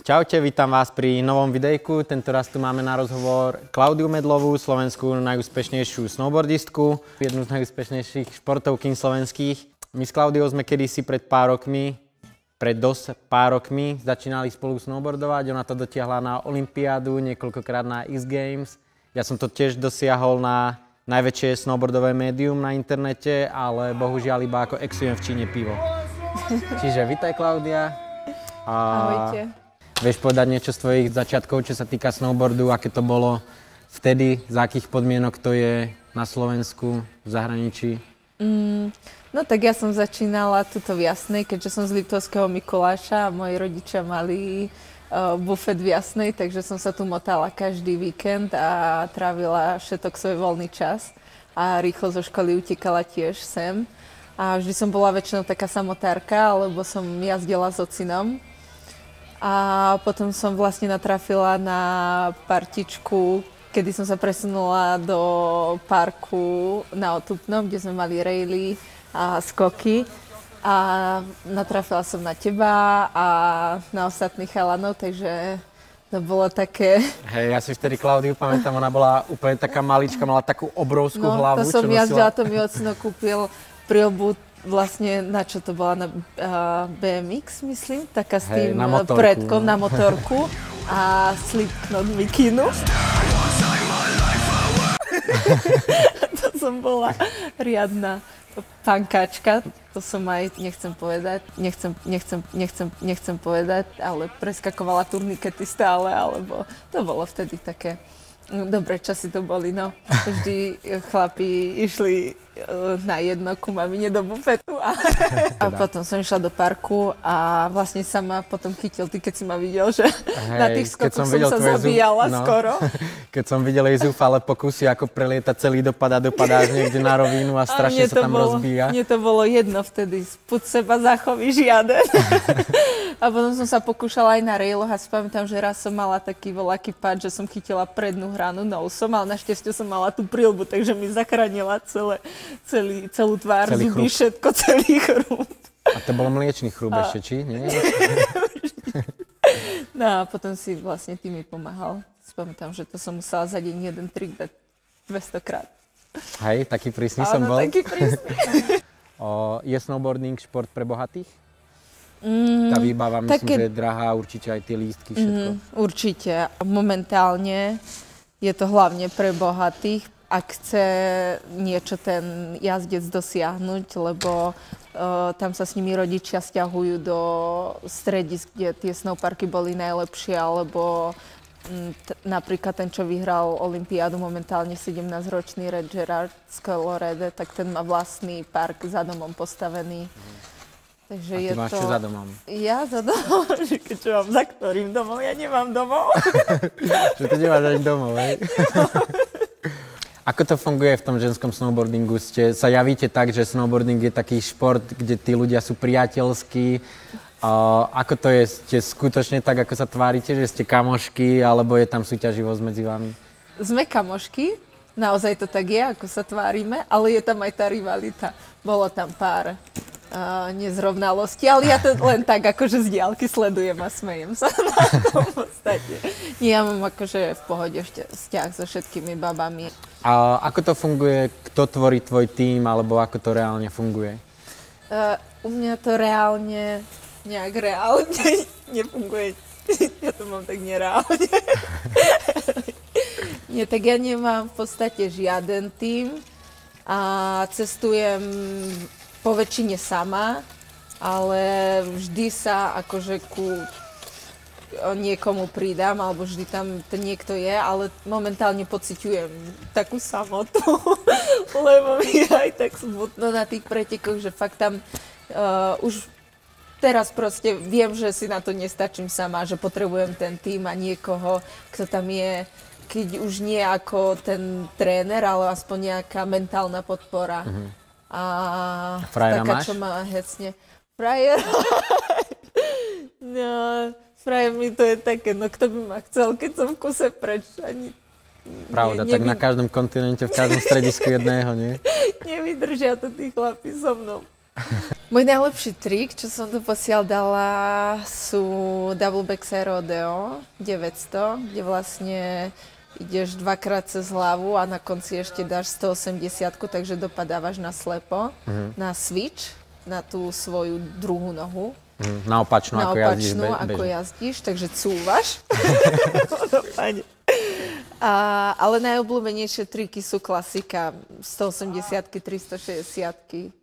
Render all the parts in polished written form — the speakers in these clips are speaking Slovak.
Čaute, vítam vás pri novom videjku. Tentoraz tu máme na rozhovor Klaudiu Medlovú, slovenskú najúspešnejšiu snowboardistku, jednu z najúspešnejších športovkyň slovenských. My s Klaudiou sme kedysi pred pár rokmi začínali spolu snowboardovať. Ona to dotiahla na olympiádu, niekoľkokrát na X-Games. Ja som to tiež dosiahol na najväčšie snowboardové médium na internete, ale bohužiaľ iba ako exujem v Číne pivo. Čiže vítaj, Klaudia. Ahojte. Vieš povedať niečo z tvojich začiatkov, čo sa týka snowboardu, aké to bolo vtedy, za akých podmienok to je na Slovensku, v zahraničí? No tak ja som začínala tuto v Jasnej, keďže som z Liptovského Mikuláša a moji rodičia mali bufet v Jasnej, takže som sa tu motala každý víkend a trávila všetok svoj voľný čas a rýchlo zo školy utekala tiež sem. A vždy som bola väčšinou taká samotárka, lebo som jazdila s ocinom. A potom som vlastne natrafila na partičku, kedy som sa presunula do parku na Otupnom, kde sme mali rejly a skoky. A natrafila som na teba a na ostatných chalanov, takže to bolo také... Hej, ja si vtedy Klaudiu pamätám, ona bola úplne taká malička, mala takú obrovskú hlavu. To som jazdila, to mi ocino kúpil prilbu. Vlastne, na čo to bola? Na BMX, myslím? Taká s tým predkom na motorku a Slipknot mikinu. To som bola riadna pankáčka. To som aj, nechcem povedať, ale preskakovala turnikety stále, alebo to bolo vtedy také... Dobré časy to boli, no. Vždy chlapi išli na jedno ku mamine do bufetu a potom som išla do parku a vlastne sa ma potom chytil, ty keď si ma videl, že na tých skokoch som sa zabíjala skoro. Keď som videl jej zúfale pokusy, ako prelieta celý dopadáš niekde na rovinu a strašne sa tam rozbíja. Mne to bolo jedno vtedy, spud seba zachoví žiaden. A potom som sa pokúšala aj na railoch a si pamätám, že raz som mala taký voľaký pád, že som chytila prednú hranu nosom, ale našťastie som mala tú prilbu, takže mi zachránila celú tvár, zuby, všetko, celý chrúb. A to bol mliečný chrúb ešte, či? Nie? No a potom si vlastne ty mi pomáhal. Spamätám, že to som musela za deň jeden trik dať 200 krát. Hej, taký prísny som bol. Áno, taký prísny. Je snowboarding šport pre bohatých? Tá výbava, myslím, že je drahá, určite aj tie lístky, všetko. Určite. Momentálne je to hlavne pre bohatých, ak chce niečo ten jazdec dosiahnuť, lebo tam sa s nimi rodičia sťahujú do stredisk, kde tie snowparky boli najlepšie, alebo napríklad ten, čo vyhral olympiádu, momentálne 17-ročný Red Gerard z Colorado, tak ten má vlastný park za domom postavený. Takže a ty máš čo za domom? Ja za domom, že keď čo mám za ktorým domom, ja nemám domov. Že ty nemáš ani domov, hej? Ako to funguje v tom ženskom snowboardingu? Sa javíte tak, že snowboarding je taký šport, kde tí ľudia sú priateľskí? Ako to je? Ste skutočne tak, ako sa tvárite, že ste kamošky, alebo je tam súťaživosť medzi vami? Sme kamošky, naozaj to tak je, ako sa tvárime, ale je tam aj tá rivalita. Bolo tam pár nezrovnalosti, ale ja to len tak akože z diaľky sledujem a smejem sa na tom v podstate. Ja mám akože v pohode vzťah so všetkými babami. A ako to funguje? Kto tvorí tvoj tím, alebo ako to reálne funguje? U mňa to reálne, nejak reálne nefunguje. Ja to mám tak nereálne. Nie, tak ja nemám v podstate žiaden tím a cestujem po väčšine sama, ale vždy sa akože ku niekomu pridám, alebo vždy tam to niekto je, ale momentálne pociťujem takú samotu, lebo mi je aj tak smutno na tých pretekoch, že fakt tam už teraz proste viem, že si na to nestačím sama, že potrebujem ten tím a niekoho, kto tam je, keď už nie ako ten tréner, ale aspoň nejaká mentálna podpora. A frajera taká, máš? čo ma hecne. Frajera? No, frajer mi to je také, no kto by ma chcel, keď som v kuse preč, ani... Pravda, tak na každom kontinente, v každom stredisku jedného, nie? Nevydržia to tí chlapi so mnou. Môj najlepší trik, čo som doposiaľ dala, sú double backside rodeo 900, kde vlastne ideš dvakrát cez hlavu a na konci ešte dáš 180, takže dopadávaš na slepo, na switch, na tú svoju druhú nohu. Na opačnú, ako jazdíš, takže cúvaš. Ale najobľúbenejšie triky sú klasika 180-ky, 360-ky.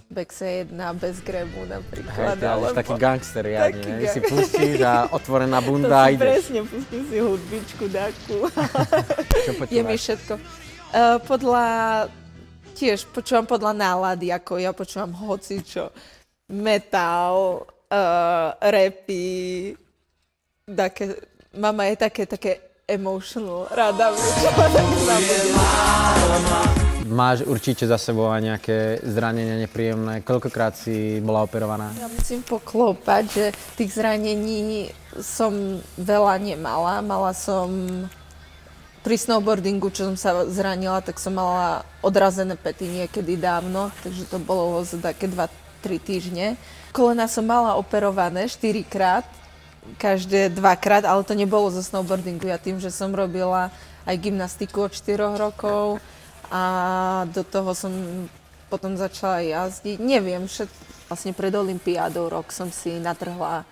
Backside jedna bez grebu napríklad. Hej, taký gangster riadne. Si pustíš a otvorená bunda a ideš. Presne, pustím si hudbičku, dáku. Čo počúvaš? Je mi všetko. Tiež počúvam podľa nálady, ako ja počúvam hocičo. Metal, rapy, mama je také emotional, rada mi Máš určite za sebou aj nejaké zranenia nepríjemné. Koľkokrát si bola operovaná? Ja musím poklopať, že tých zranení som veľa nemala. Mala som pri snowboardingu, čo som sa zranila, tak som mala odrazené päty niekedy dávno, takže to bolo za také 2-3 týždne. Kolena som mala operované 4-krát, každé 2-krát, ale to nebolo zo snowboardingu. Ja tým, že som robila aj gymnastiku od 4 rokov, a do toho som potom začala jazdiť. Neviem, vlastne pred olympiádou rok som si natrhla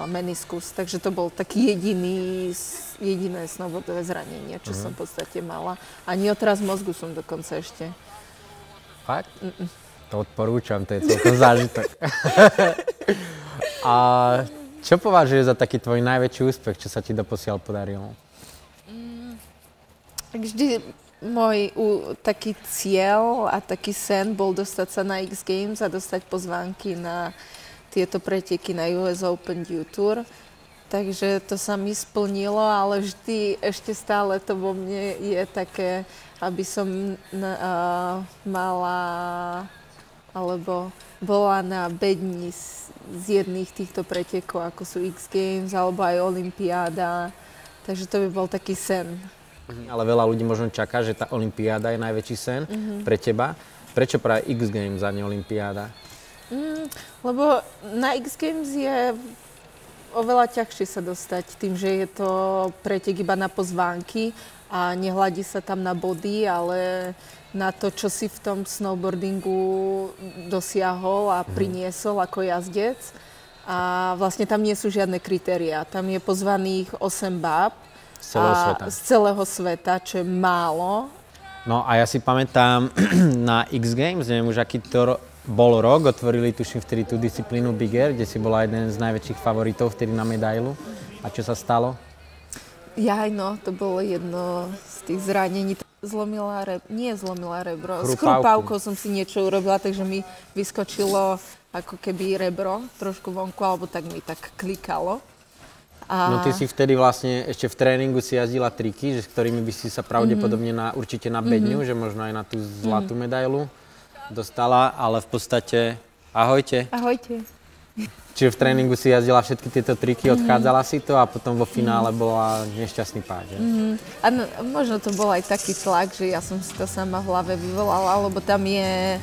meniskus, takže to bol taký jediné snowboardové zranenie, čo som v podstate mala. Ani otraz mozgu som dokonca ešte. Fakt? To odporúčam, to je celkom zážitok. A čo považuješ za taký tvoj najväčší úspech, čo sa ti doposiaľ podarilo? Vždy môj taký cieľ a taký sen bol dostať sa na X Games a dostať pozvánky na tieto preteky na US Open Dew Tour. Takže to sa mi splnilo, ale vždy ešte stále to vo mne je také, aby som mala alebo bola na bedni z jedných týchto pretekov, ako sú X Games alebo aj olympiáda. Takže to by bol taký sen. Ale veľa ľudí možno čaká, že tá olympiáda je najväčší sen pre teba. Prečo práve X Games a nie olympiáda? Lebo na X Games je oveľa ťažšie sa dostať tým, že je to pretek iba na pozvánky a nehľadí sa tam na body, ale na to, čo si v tom snowboardingu dosiahol a priniesol ako jazdec. A vlastne tam nie sú žiadne kritériá. Tam je pozvaných 8 báb. Z celého sveta, čo je málo. No a ja si pamätám na X Games, neviem už aký to bol rok, otvorili tuším vtedy tú disciplínu Big Air, kde si bola jeden z najväčších favoritov vtedy na medailu. A čo sa stalo? To bolo jedno z tých zranení. Nie zlomila rebro, s chrupavkou som si niečo urobila, takže mi vyskočilo ako keby rebro trošku vonku, alebo tak mi tak klikalo. No ty si vtedy vlastne ešte v tréningu si jazdila triky, s ktorými by si sa pravdepodobne určite na bedňu, že možno aj na tú zlatú medailu dostala, ale v podstate ahojte. Ahojte. Čiže v tréningu si jazdila všetky tieto triky, odchádzala si to a potom vo finále bola nešťastný pád, že? Áno, možno to bol aj taký tlak, že ja som si to sama v hlave vyvolala, lebo tam je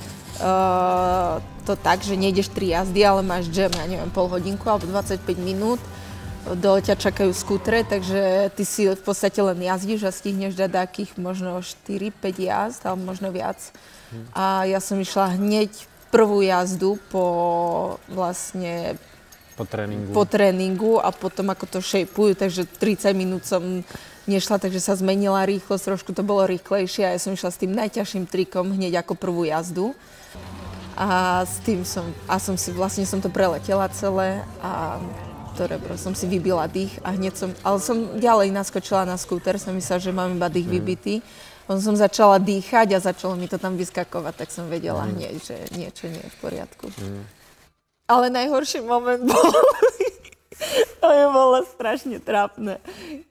to tak, že nejdeš 3 jazdy, ale máš jam, ja neviem, pol hodinku alebo 25 minút. Dole ťa čakajú skútre, takže ty si v podstate len jazdíš a stihneš dať takých možno 4-5 jazd, alebo možno viac. A ja som išla hneď prvú jazdu po tréningu a potom ako to šejpujú, takže 30 minút som nešla, takže sa zmenila rýchlosť, trošku to bolo rýchlejšie a ja som išla s tým najťažším trikom hneď ako prvú jazdu. A som to preletela celé a to rebro som si vybila dých a ale som ďalej naskočila na skúter, som myslela, že mám iba dých vybitý. Potom som začala dýchať a začalo mi to tam vyskakovať, tak som vedela hneď, že niečo nie je v poriadku. Ale najhorší moment bol, to je bolo strašne trápne,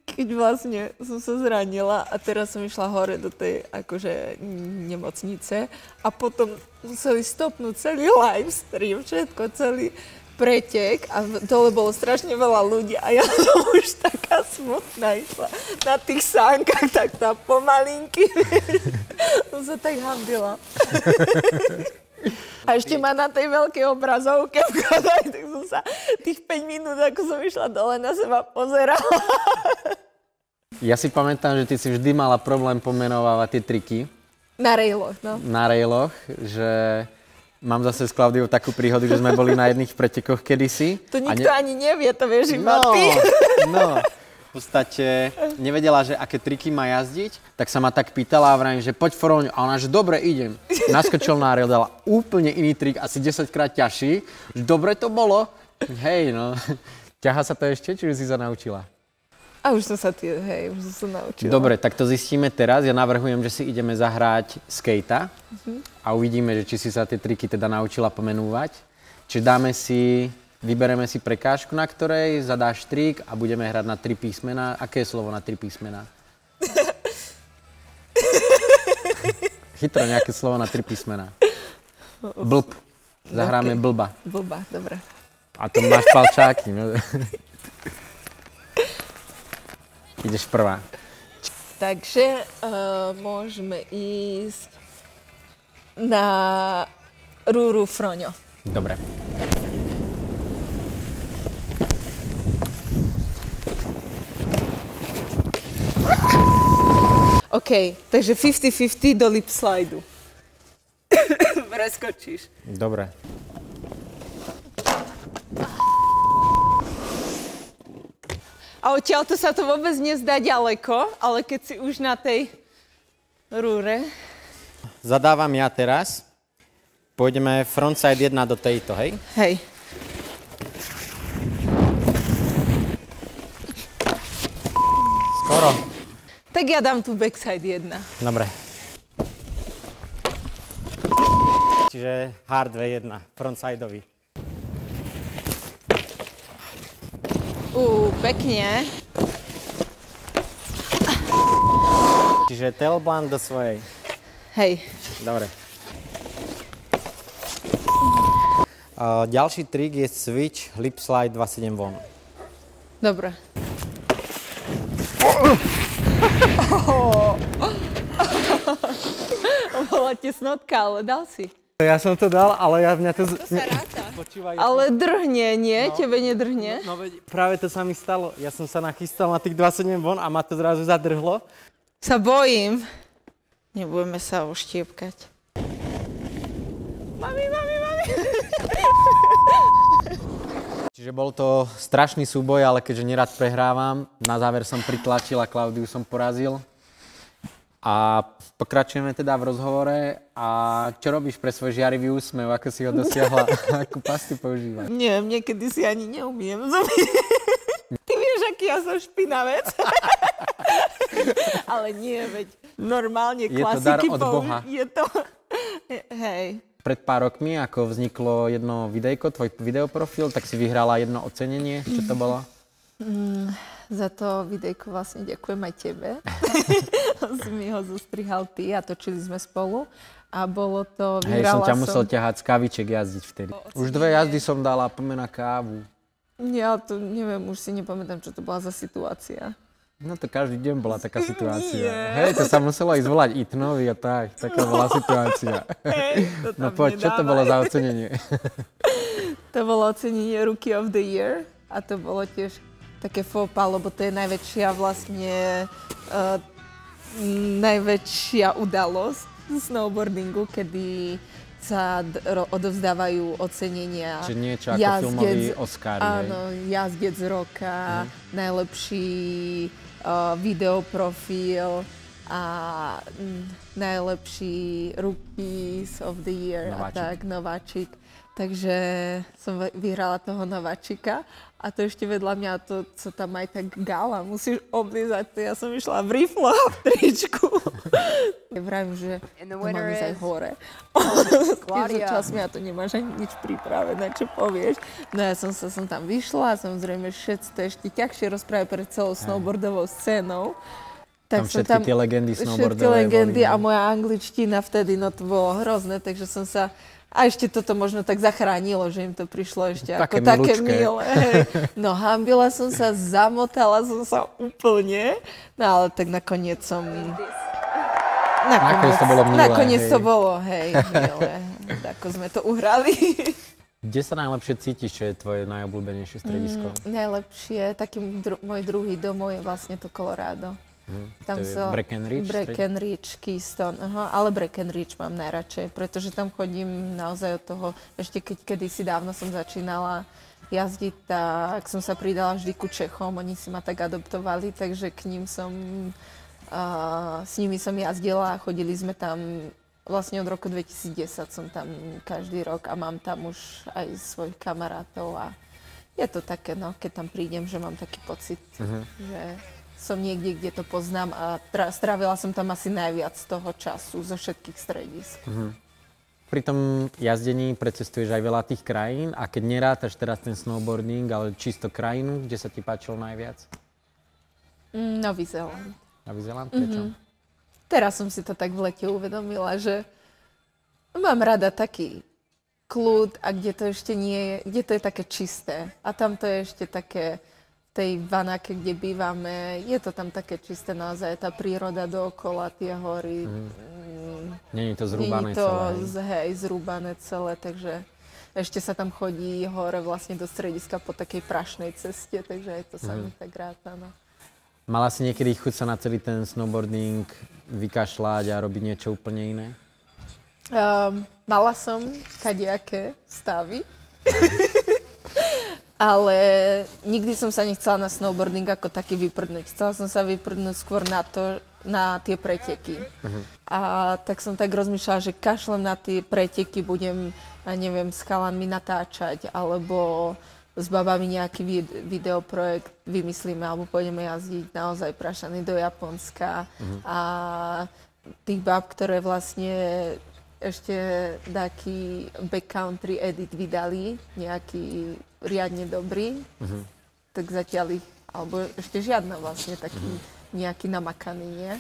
keď vlastne som sa zranila a teraz som išla hore do tej akože nemocnice a potom museli stopnúť celý live stream, všetko, celý pretek a dole bolo strašne veľa ľudí a ja som už taká smutná išla na tých sánkach, tak tá pomalinky, som sa tak hambila. A ešte ma na tej veľkej obrazovke vkladali, tak som sa tých 5 minút, ako som išla dole, na seba pozerala. Ja si pamätám, že ty si vždy mala problém pomenovávať tie triky. Na railoch, no. Na railoch, že mám zase s Klaudiou takú príhodu, že sme boli na jedných pretekoch kedysi. To nikto ani nevie, to vieš iba ty. No. V podstate nevedela, že aké triky má jazdiť, tak sa ma tak pýtala a vravím, že poď Foroňo. A ona, že dobre, idem. Naskočil na rail, dala úplne iný trik, asi 10-krát ťažší. Dobre to bolo. Hej, no. Ťahá sa to ešte, či už si sa naučila? A už som sa naučila. Dobre, tak to zistíme teraz. Ja navrhujem, že si ideme zahrať skejta a uvidíme, že či si sa tie triky teda naučila pomenúvať. Čiže vybereme si prekážku, na ktorej zadáš trik a budeme hrať na 3 písmená. Aké je slovo na 3 písmená? Chytro, nejaké slovo na 3 písmená. Blb. Zahráme blba. Blba, dobre. A to máš palčáky. No. Ideš prvá. Takže môžeme ísť na Rúru Froňo. Dobre. OK, takže 50-50 do lip slideu. Preskočíš. Dobre. A odtiaľto sa to vôbec nezdá ďaleko, ale keď si už na tej rúre. Zadávam ja teraz. Pôjdeme frontside 1 do tejto, hej? Hej. Skoro. Tak ja dám tu backside 1. Dobre. Čiže hardware 1, frontsideový. Pekne. Čiže tailblunt do svojej. Hej. Dobre. Ďalší trik je switch lip slide 27 von. Dobre. Bola tesnotka, ale dal si. Ja som to dal, ale ja mňa to... To sa ráta. Ale drhne, nie? No, tebe nedrhne? No práve to sa mi stalo. Ja som sa nachystal na tých 27 von a ma to zrazu zadrhlo. Sa bojím. Nebudeme sa oštiepkať. Mami. Čiže bol to strašný súboj, ale keďže nerad prehrávam, na záver som pritlačil a Klaudiu som porazil. A pokračujeme teda v rozhovore. A čo robíš pre svoj žiarivý úsmev? Ako si ho dosiahla? Akú pastu používaš? Nie, niekedy si ani neumiem zuby. Ty vieš, aký ja som špinavec. Ale nie, veď normálne klasiky. Je to dar od Boha. Je to... Hej. Pred pár rokmi, ako vzniklo jedno videjko, tvoj videoprofil, tak si vyhrala jedno ocenenie. Čo to bolo? Za to videjko vlastne ďakujem aj tebe. Si mi ho zostrihal ty a točili sme spolu. A bolo to, vyhrala som... Hej, som ťa musel ťahať z kaviček jazdiť vtedy. Už 2 jazdy som dala na kávu. Ja to neviem, už si nepamätám, čo to bola za situácia. No to každý deň bola taká situácia. Hej, to sa muselo ísť volať Itnovi a tak. Taká bola situácia. No poď, čo to bolo za ocenenie? To bolo ocenenie Rookie of the Year a to bolo tiež také faux pas, lebo to je najväčšia vlastne najväčšia udalosť snowboardingu, kedy sa odovzdávajú ocenenia. Čiže niečo ako filmový Oscar. Áno, jazdec roka, najlepší videoprofil a najlepší rookies of the year nováčik. A tak, nováčik. Takže som vyhrala toho nováčika a to ešte vedľa mňa to, co tam aj tak gala, musíš oblízať to. Ja som išla v rifle a v tričku. Vravím, že mám ísť aj hore. Za časmi a to nemáš ani nič pripravené, čo povieš. No ja som tam vyšla a samozrejme všetci to ešte ťažšie rozprávajú pred celou snowboardovou scénou. Tak tam všetky tie legendy snowboardové všetky legendy boli. A moja angličtina vtedy, no to bolo hrozné, takže som sa... A ešte toto možno tak zachránilo, že im to prišlo ešte ako také milé. No hambila som sa, zamotala som sa úplne, no ale tak nakoniec som... Nakoniec to bolo milé. Nakoniec to bolo, hej, milé. ako sme to uhrali. Kde sa najlepšie cítiš, čo je tvoje najobľúbenejšie stredisko? Najlepšie, taký môj druhý domov je vlastne to Colorado. To je Breckenridge? Breckenridge, Keystone, ale Breckenridge mám najradšej, pretože tam chodím naozaj od toho, ešte kedysi dávno som začínala jazdiť, tak som sa pridala vždy ku Čechom, oni si ma tak adoptovali, takže k ním som, s nimi som jazdila a chodili sme tam, vlastne od roku 2010 som tam každý rok a mám tam už aj svojich kamarátov a je to také, no, keď tam prídem, že mám taký pocit, že som niekde, kde to poznám a strávila som tam asi najviac toho času zo všetkých stredísk. Pri tom jazdení precestuješ aj veľa tých krajín a keď nerátaš teraz ten snowboarding, ale čisto krajinu, kde sa ti páčilo najviac? Nový Zéland. Nový Zéland? Prečo? Teraz som si to tak v lete uvedomila, že mám rada taký kľud a kde to ešte nie je, kde to je také čisté. A tam to je ešte také tej Vanake, kde bývame, je to tam také čisté naozaj, tá príroda dookola, tie hory. Není to zrúbané celé. Není to zrúbané celé, takže ešte sa tam chodí hore vlastne do strediska po takej prašnej ceste, takže aj to sa mi tak ráta. No. Mala si niekedy chuť sa na celý ten snowboarding vykašľať a robiť niečo úplne iné? Mala som kadejaké stavy. Ale nikdy som sa nechcela na snowboarding ako taký vyprdnúť. Chcela som sa vyprdnúť skôr na tie preteky. A tak som tak rozmýšľala, že kašlem na tie preteky, budem, ja neviem, s chalanmi natáčať, alebo s babami nejaký videoprojekt vymyslíme, alebo pôjdeme jazdiť naozaj prašaný do Japonska. A tých bab, ktoré vlastne ešte taký backcountry edit vydali, nejaký riadne dobrý, tak zatiaľ ich, alebo ešte žiadna vlastne taký nejaký namakaný, nie?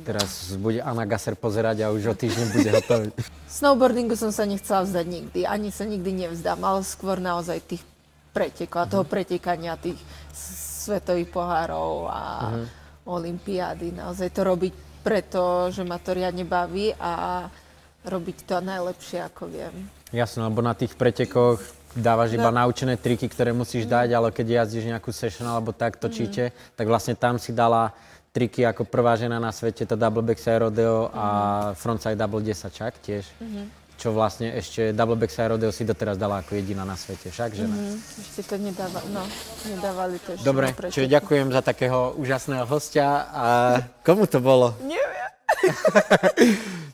Teraz bude Anna Gasser pozerať a už o týždeň bude hotový. Snowboardingu som sa nechcela vzdať nikdy, ani sa nikdy nevzdám, ale skôr naozaj tých pretekov a toho pretekania tých svetových pohárov a olympiády. Naozaj to robiť preto, že ma to riadne baví a robiť to najlepšie, ako viem. Jasno, lebo na tých pretekoch dávaš iba naučené triky, ktoré musíš dať, ale keď jazdíš nejakú session alebo tak točíte, tak vlastne tam si dala triky ako prvá žena na svete, to double backside rodeo a frontside double 10 čak tiež. Čo vlastne ešte double backside rodeo si doteraz dala ako jediná na svete, však, že ne? Ešte to nedávali to ešte. Dobre, čiže ďakujem za takého úžasného hostia a komu to bolo? Neviem.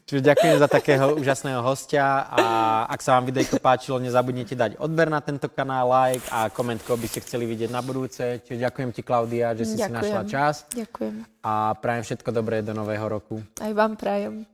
Čiže ďakujem za takého úžasného hostia a ak sa vám videjko páčilo, nezabudnite dať odber na tento kanál, like a koment, koho by ste chceli vidieť na budúce. Čiže ďakujem ti, Klaudia, že si našla čas. Ďakujem. A prajem všetko dobré do nového roku. Aj vám prajem.